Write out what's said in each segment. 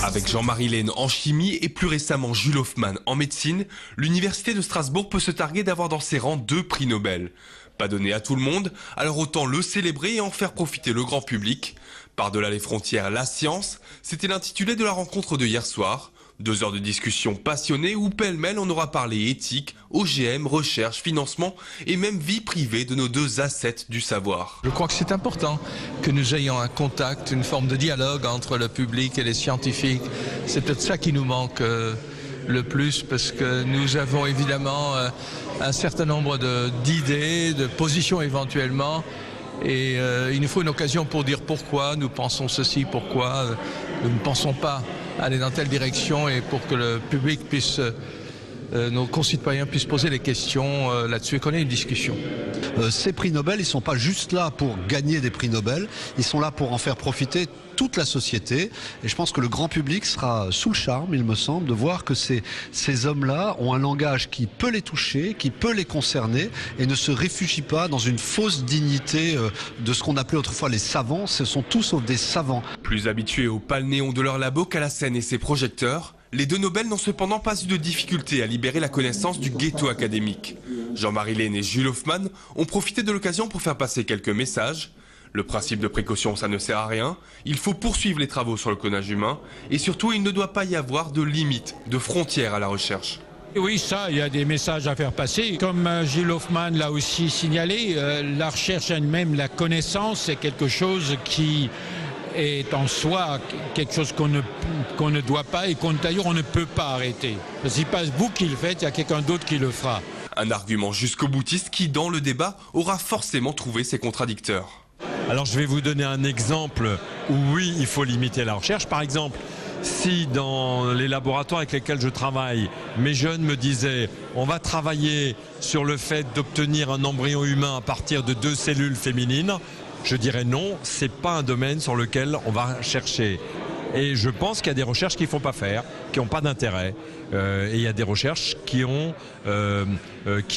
Avec Jean-Marie Lehn en chimie et plus récemment Jules Hoffmann en médecine, l'université de Strasbourg peut se targuer d'avoir dans ses rangs 2 prix Nobel. Pas donné à tout le monde, alors autant le célébrer et en faire profiter le grand public. Par-delà les frontières, la science, c'était l'intitulé de la rencontre de hier soir. 2 heures de discussion passionnée où pêle-mêle on aura parlé éthique, OGM, recherche, financement et même vie privée de nos 2 assets du savoir. Je crois que c'est important que nous ayons un contact, une forme de dialogue entre le public et les scientifiques. C'est peut-être ça qui nous manque le plus parce que nous avons évidemment un certain nombre d'idées, de positions éventuellement. Et il nous faut une occasion pour dire pourquoi nous pensons ceci, pourquoi nous ne pensons pas aller dans telle direction et pour que le public puisse, nos concitoyens puissent poser des questions là-dessus et qu'on ait une discussion. Ces prix Nobel, ils ne sont pas juste là pour gagner des prix Nobel, ils sont là pour en faire profiter toute la société. Et je pense que le grand public sera sous le charme, il me semble, de voir que ces hommes-là ont un langage qui peut les toucher, qui peut les concerner et ne se réfugient pas dans une fausse dignité de ce qu'on appelait autrefois les savants. Ce sont tous sauf des savants. Plus habitués au pâle néon de leur labo qu'à la scène et ses projecteurs, les 2 Nobel n'ont cependant pas eu de difficulté à libérer la connaissance du ghetto académique. Jean-Marie Lehn et Jules Hoffmann ont profité de l'occasion pour faire passer quelques messages. Le principe de précaution, ça ne sert à rien. Il faut poursuivre les travaux sur le clonage humain. Et surtout, il ne doit pas y avoir de limites, de frontières à la recherche. Oui, ça, il y a des messages à faire passer. Comme Gilles Hoffmann l'a aussi signalé, la recherche elle-même, la connaissance, c'est quelque chose qui est en soi quelque chose qu'on ne doit pas et d'ailleurs on ne peut pas arrêter. Ce n'est pas vous qui le faites, il y a quelqu'un d'autre qui le fera. Un argument jusqu'au boutiste qui, dans le débat, aura forcément trouvé ses contradicteurs. Alors je vais vous donner un exemple où oui, il faut limiter la recherche. Par exemple, si dans les laboratoires avec lesquels je travaille, mes jeunes me disaient on va travailler sur le fait d'obtenir un embryon humain à partir de 2 cellules féminines, je dirais non, c'est pas un domaine sur lequel on va chercher. Et je pense qu'il y a des recherches qu'il ne faut pas faire, qui n'ont pas d'intérêt. Et il y a des recherches qui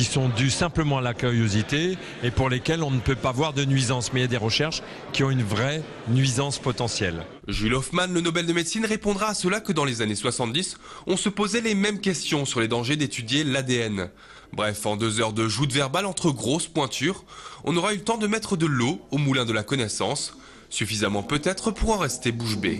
sont dues simplement à la curiosité et pour lesquelles on ne peut pas voir de nuisance. Mais il y a des recherches qui ont une vraie nuisance potentielle. Jules Hoffmann, le Nobel de médecine, répondra à cela que dans les années 70, on se posait les mêmes questions sur les dangers d'étudier l'ADN. Bref, en 2 heures de joute verbale entre grosses pointures, on aura eu le temps de mettre de l'eau au moulin de la connaissance, suffisamment peut-être pour en rester bouche bée.